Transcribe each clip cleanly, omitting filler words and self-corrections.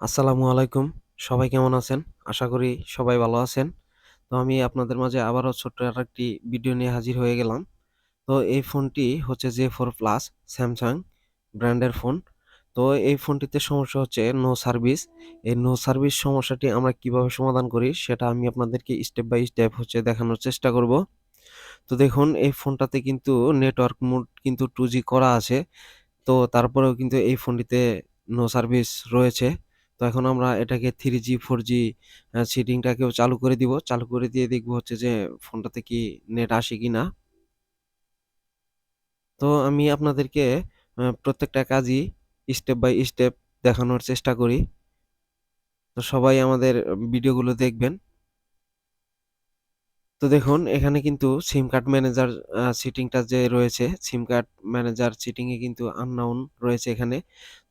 আসসালামু আলাইকুম। সবাই কেমন আছেন? আশা করি সবাই ভালো আছেন। তো আমি আপনাদের মাঝে আবারও ছোট্ট আরেকটি ভিডিও নিয়ে হাজির হয়ে গেলাম। তো এই ফোনটি হচ্ছে J4 প্লাস স্যামসাং ব্র্যান্ডের ফোন। তো এই ফোনটিতে সমস্যা হচ্ছে নো সার্ভিস। এই নো সার্ভিস সমস্যাটি আমরা কিভাবে সমাধান করি সেটা আমি আপনাদেরকে স্টেপ বাই স্টেপ হচ্ছে দেখানোর চেষ্টা করব। তো দেখুন এই ফোনটাতে কিন্তু নেটওয়ার্ক মোড কিন্তু 2G করা আছে। তো তারপরেও কিন্তু এই ফোনটিতে নো সার্ভিস রয়েছে। তো এখন আমরা এটাকে 3G 4G সেটিংটাকেও চালু করে দিব। চালু করে দিয়ে দেখব হচ্ছে যে ফোনটাতে কি নেট আসে কিনা। তো আমি আপনাদেরকে প্রত্যেকটা কাজই স্টেপ বাই স্টেপ দেখানোর চেষ্টা করি। তো সবাই আমাদের ভিডিওগুলো দেখবেন। তো দেখুন এখানে কিন্তু সিম কার্ড ম্যানেজার সেটিংটা যে রয়েছে, সিম কার্ড ম্যানেজার সেটিং এ কিন্তু আননাউন রয়েছে এখানে।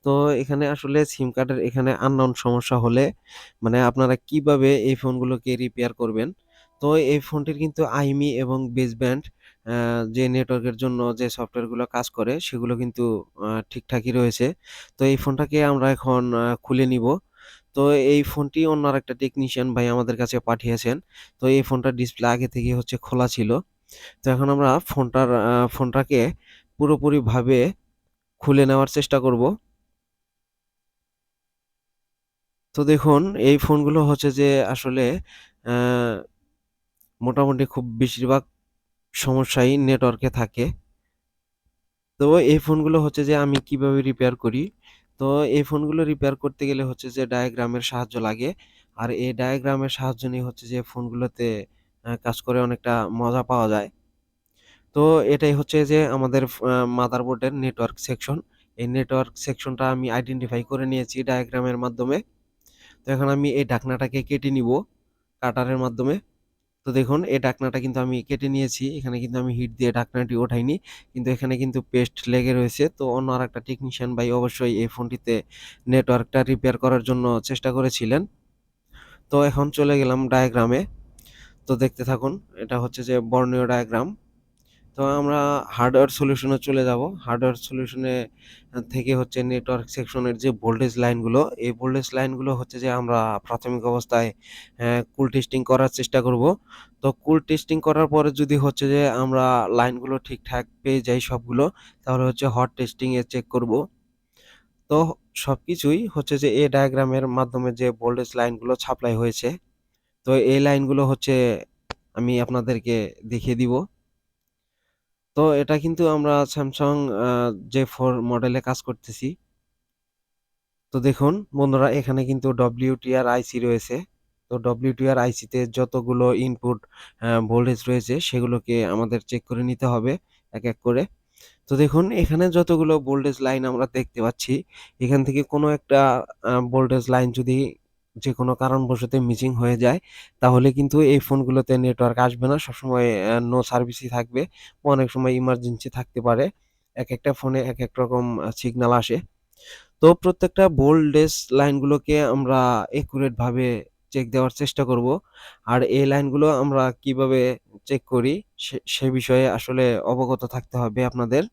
তো এখানে আসলে সিম কার্ডের এখানে আননাউন সমস্যা হলে মানে আপনারা কিভাবে এই ফোনগুলোকে রিপেয়ার করবেন। তো এই ফোনটির কিন্তু আইমি এবং বেসব্যান্ড যে নেটওয়ার্কের জন্য যে সফটওয়্যারগুলো কাজ করে সেগুলো কিন্তু ঠিকঠাকই রয়েছে। তো এই ফোনটাকে আমরা এখন খুলে নিব। তো এই ফোনটি অন্য আরেকটা টেকনিশিয়ান ভাই আমাদের কাছে পাঠিয়েছেন। তো এই ফোনটার ডিসপ্লে আগে থেকেই হচ্ছে খোলা ছিল। তো এখন আমরা ফোনটাকে পুরোপুরিভাবে খুলে নেওয়ার চেষ্টা করব। তো দেখুন এই ফোনগুলো হচ্ছে যে আসলে আ মোটামুটি খুব বেশিরভাগ সমস্যাই নেটওয়ার্কে থাকে। তো এই ফোনগুলো হচ্ছে যে আমি কিভাবে রিপেয়ার করি। তো এই ফোনগুলো রিপেয়ার করতে গেলে হচ্ছে যে ডায়াগ্রামের সাহায্য লাগে। আর এই ডায়াগ্রামের সাহায্য নিয়ে হচ্ছে যে ফোনগুলোতে কাজ করে অনেকটা মজা পাওয়া যায়। তো এটাই হচ্ছে যে আমাদের মাদারবোর্ডের নেটওয়ার্ক সেকশন। এই নেটওয়ার্ক সেকশনটা আমি আইডেন্টিফাই করে নিয়েছি ডায়াগ্রামের মাধ্যমে। তো এখন আমি এই ঢাকনাটাকে কেটে নিব কাটারের মাধ্যমে। তো দেখুন এই ঢাকনাটা কিন্তু আমি কেটে নিয়েছি। এখানে কিন্তু আমি হিট দিয়ে ঢাকনাটি ওঠাইনি। কিন্তু এখানে কিন্তু পেস্ট লেগে রয়েছে। তো অন্য আরেকটা টেকনিশিয়ান ভাই অবশ্যই এই ফোনটিতে নেটওয়ার্কটা রিপেয়ার করার জন্য চেষ্টা করেছিলেন। তো এখন চলে গেলাম ডায়াগ্রামে। তো দেখতে থাকুন। এটা হচ্ছে যে বর্ণীয় ডায়াগ্রাম। তো আমরা হার্ডওয়্যার সলিউশনে চলে যাব। হার্ডওয়্যার সলিউশনে থেকে হচ্ছে নেটওয়ার্ক সেকশনের যে ভোল্টেজ লাইনগুলো, এই ভোল্টেজ লাইনগুলো হচ্ছে যে আমরা প্রাথমিক অবস্থায় কুল টেস্টিং করার চেষ্টা করব। তো কুল টেস্টিং করার পরে যদি হচ্ছে যে আমরা লাইনগুলো ঠিকঠাক পেয়ে যাই সবগুলো, তাহলে হচ্ছে হট টেস্টিং এ চেক করব। তো সবকিছুই হচ্ছে যে এই ডায়াগ্রামের মাধ্যমে যে ভোল্টেজ লাইনগুলো সাপ্লাই হয়েছে, তো এই লাইনগুলো হচ্ছে আমি আপনাদেরকে দেখিয়ে দিব। তো এটা কিন্তু আমরা Samsung J4 মডেলে কাজ করতেছি। তো দেখুন বন্ধুরা এখানে কিন্তু WTR আইসি রয়েছে। তো WTR আইসিতে যতগুলো ইনপুট ভোল্টেজ রয়েছে সেগুলোকে আমাদের চেক করে নিতে হবে এক, এক করে। তো দেখুন এখানে যতগুলো ভোল্টেজ লাইন আমরা দেখতে পাচ্ছি, এখান থেকে কোনো একটা ভোল্টেজ লাইন যদি যেকোনো কারণবশত মিসিং হয়ে যায়, তাহলে কিন্তু এই ফোনগুলোতে নেটওয়ার্ক আসবে না। সবসময় নো সার্ভিসই থাকবে। অনেক সময় ইমার্জেন্সি থাকতে পারে। একেকটা ফোনে একেক রকম সিগন্যাল আসে। তো প্রত্যেকটা ভোল্টেজ লাইনগুলোকে আমরা একুরেট ভাবে চেক দেওয়ার চেষ্টা করব। আর এই লাইনগুলো আমরা কিভাবে চেক করি সে বিষয়ে আসলে অবগত থাকতে হবে আপনাদের।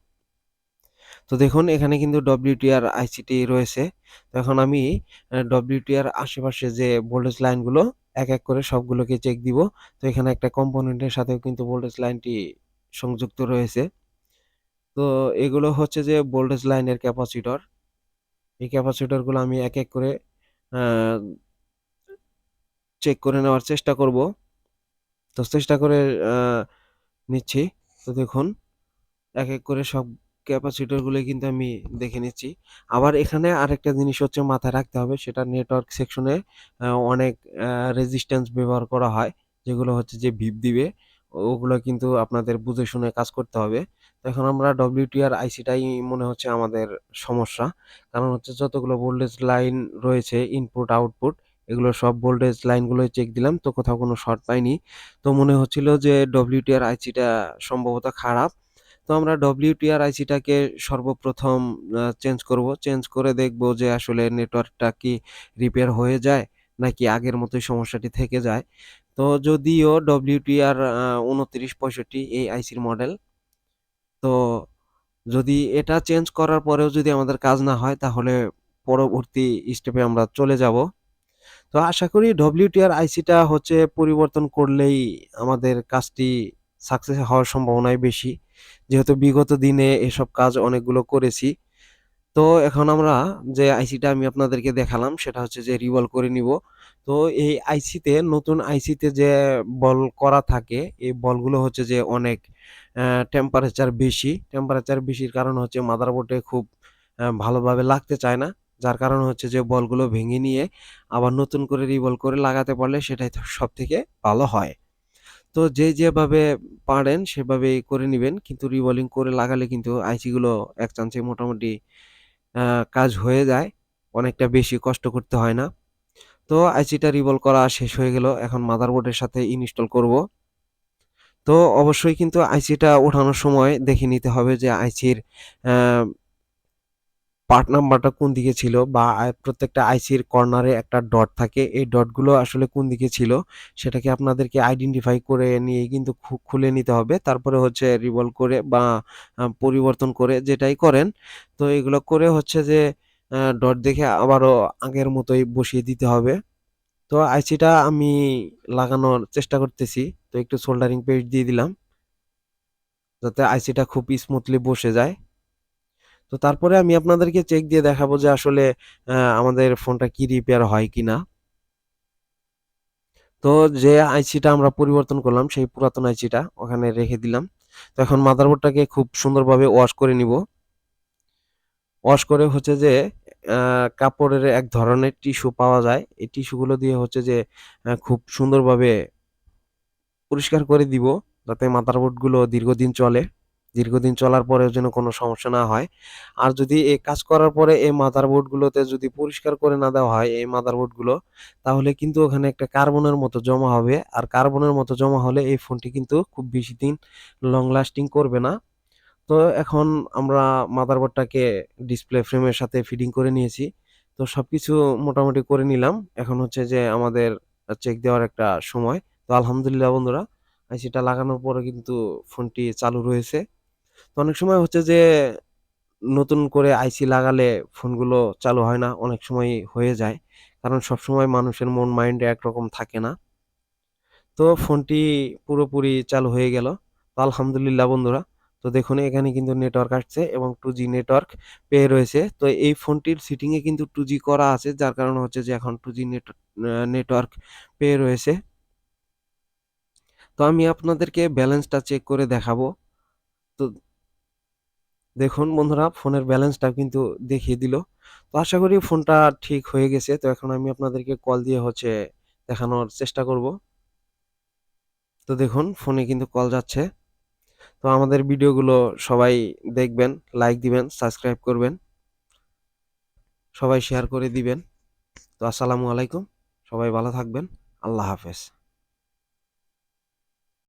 তো দেখুন এখানে কিন্তু WTR আইসিটি রয়েছে। তো এখন আমি WTR আশেপাশে যে ভোল্টেজ লাইনগুলো এক, এক করে সবগুলোকে চেক দিব। তো এখানে একটা কম্পোনেন্টের সাথেও কিন্তু ভোল্টেজ লাইনটি সংযুক্ত রয়েছে। তো এগুলো হচ্ছে যে ভোল্টেজ লাইনের ক্যাপাসিটর। এই ক্যাপাসিটরগুলো আমি এক, এক করে আ চেক করে নেওয়ার চেষ্টা করব। তো চেষ্টা করে আ নিচ্ছি। তো দেখুন এক, এক করে সব ক্যাপাসিটরগুলোই কিন্তু আমি দেখে নিচ্ছি। আবার এখানে আরেকটা জিনিস হচ্ছে মাথায় রাখতে হবে সেটা নেটওয়ার্ক সেকশনে অনেক রেজিস্ট্যান্স ব্যবহার করা হয়। যেগুলো হচ্ছে যে ভিপ দিবে। ওগুলো কিন্তু আপনাদের বুঝে শুনে কাজ করতে হবে। তো এখন আমরা WTR আইসিটাই মনে হচ্ছে আমাদের সমস্যা। কারণ হচ্ছে যতগুলো ভোল্টেজ লাইন রয়েছে ইনপুট, আউটপুট এগুলো সব ভোল্টেজ লাইনগুলোই চেক দিলাম। তো কোথাও কোনো শর্ট পাইনি। তো মনে হচ্ছিল যে WTR আইসিটা সম্ভবত খারাপ। তো আমরা WTR আইসিটাকে সর্বপ্রথম চেঞ্জ করব। চেঞ্জ করে দেখব যে আসলে নেটওয়ার্কটা কি রিপেয়ার হয়ে যায় নাকি আগের মতোই সমস্যাটি থেকে যায়। তো যদিও WTR ২৯65 এই আইসির মডেল। তো যদি এটা চেঞ্জ করার পরেও যদি আমাদের কাজ না হয় তাহলে পরবর্তী স্টেপে আমরা চলে যাব। তো আশা করি ডব্লিউটিআর আইসিটা হচ্ছে পরিবর্তন করলেই আমাদের কাজটি সাকসেস হওয়ার সম্ভাবনাই বেশি। যেহেতু বিগত দিনে এসব কাজ অনেকগুলো করেছি। তো এখন আমরা যে আইসিটা আমি আপনাদেরকে দেখালাম সেটা হচ্ছে যে রিভলভ করে নিব। তো এই আইসিতে নতুন আইসিতে যে বল করা থাকে এই বলগুলো হচ্ছে যে অনেক টেম্পারেচার বেশি। টেম্পারেচার বেশির কারণ হচ্ছে মাদারবোর্ডে খুব ভালোভাবে লাগতে চায় না। যার কারণ হচ্ছে যে বলগুলো ভেঙে নিয়ে আবার নতুন করে রিভলভ করে লাগাতে পারলে সেটাই সবথেকে ভালো হয়। তো যে যেভাবে পারেন সেভাবেই করে নিবেন। কিন্তু রিভলভিং করে লাগালে কিন্তু আইসিগুলো এক চান্সে মোটামুটি কাজ হয়ে যায়। অনেকটা বেশি কষ্ট করতে হয় না। তো আইসিটা রিভলভ করা শেষ হয়ে গেল। এখন মাদারবোর্ডের সাথে ইনস্টল করব। তো অবশ্যই কিন্তু আইসিটা ওঠানোর সময় দেখে নিতে হবে যে আইসির আ পার্ট নাম্বারটা কোন দিকে ছিল বা প্রত্যেকটা আইসির কর্নারে একটা ডট থাকে। এই ডটগুলো আসলে কোন দিকে ছিল সেটাকে আপনাদেরকে আইডেন্টিফাই করে নিয়েই কিন্তু খুলে নিতে হবে। তারপরে হচ্ছে রিভলভ করে বা পরিবর্তন করে যেটাই করেন। তো এগুলো করে হচ্ছে যে ডট দেখে আবারও আগের মতোই বসিয়ে দিতে হবে। তো আইসিটা আমি লাগানোর চেষ্টা করতেছি। তো একটু সোল্ডারিং পেস্ট দিয়ে দিলাম যাতে আইসিটা খুব স্মুথলি বসে যায়। তো তারপরে আমি আপনাদেরকে চেক দিয়ে দেখাবো যে আসলে আমাদের ফোনটা কি রিপেয়ার হয় কিনা। তো যে আইসিটা আমরা পরিবর্তন করলাম সেই পুরাতন আইসিটা ওখানে রেখে দিলাম। তো এখন মাদারবোর্ডটাকে খুব সুন্দরভাবে ওয়াশ করে নিব। ওয়াশ করে হচ্ছে যে কাপড়ের এক ধরনের টিস্যু পাওয়া যায়। এই টিস্যুগুলো দিয়ে হচ্ছে যে খুব সুন্দরভাবে পরিষ্কার করে দিব যাতে মাদারবোর্ডগুলো দীর্ঘদিন চলে। দীর্ঘদিন চলার পরেও যেন কোনো সমস্যা না হয়। আর যদি এই কাজ করার পরে এই মাদারবোর্ডগুলোতে যদি পরিষ্কার করে না দেওয়া হয় এই মাদারবোর্ডগুলো, তাহলে কিন্তু ওখানে একটা কার্বনের মতো জমা হবে। আর কার্বনের মতো জমা হলে এই ফোনটি কিন্তু খুব বেশি দিন লং লাস্টিং করবে না। তো এখন আমরা মাদারবোর্ডটাকে ডিসপ্লে ফ্রেমের সাথে ফিটিং করে নিয়েছি। তো সবকিছু মোটামুটি করে নিলাম। এখন হচ্ছে যে আমাদের চেক দেওয়ার একটা সময়। তো আলহামদুলিল্লাহ বন্ধুরা, আইসিটা লাগানোর পরে কিন্তু ফোনটি চালু রয়েছে। তো অনেক সময় হচ্ছে যে নতুন করে আইসি লাগালে ফোনগুলো চালু হয় না। অনেক সময়ই হয়ে যায়। কারণ সবসময় মানুষের মন মাইন্ড একরকম থাকে না। তো ফোনটি পুরোপুরি চালু হয়ে গেল। তো আলহামদুলিল্লাহ বন্ধুরা। তো দেখুন এখানে কিন্তু নেটওয়ার্ক আসছে এবং 2G নেটওয়ার্ক পেয়ে রয়েছে। তো এই ফোনটির সেটিং এ কিন্তু 2G করা আছে। যার কারণে হচ্ছে যে এখন 2G নেটওয়ার্ক পেয়ে রয়েছে। তো আমি আপনাদেরকে ব্যালেন্সটা চেক করে দেখাবো। তো দেখুন বন্ধুরা ফোনের ব্যালেন্সটা কিন্তু দেখিয়ে দিল। তো আশা করি ফোনটা ঠিক হয়ে গেছে। তো এখন আমি আপনাদেরকে কল দিয়ে হচ্ছে দেখানোর চেষ্টা করব। তো দেখুন ফোনে কিন্তু কল যাচ্ছে। তো আমাদের ভিডিওগুলো সবাই দেখবেন, লাইক দিবেন, সাবস্ক্রাইব করবেন, সবাই শেয়ার করে দিবেন। তো আসসালামু আলাইকুম। সবাই ভালো থাকবেন। আল্লাহ হাফেজ।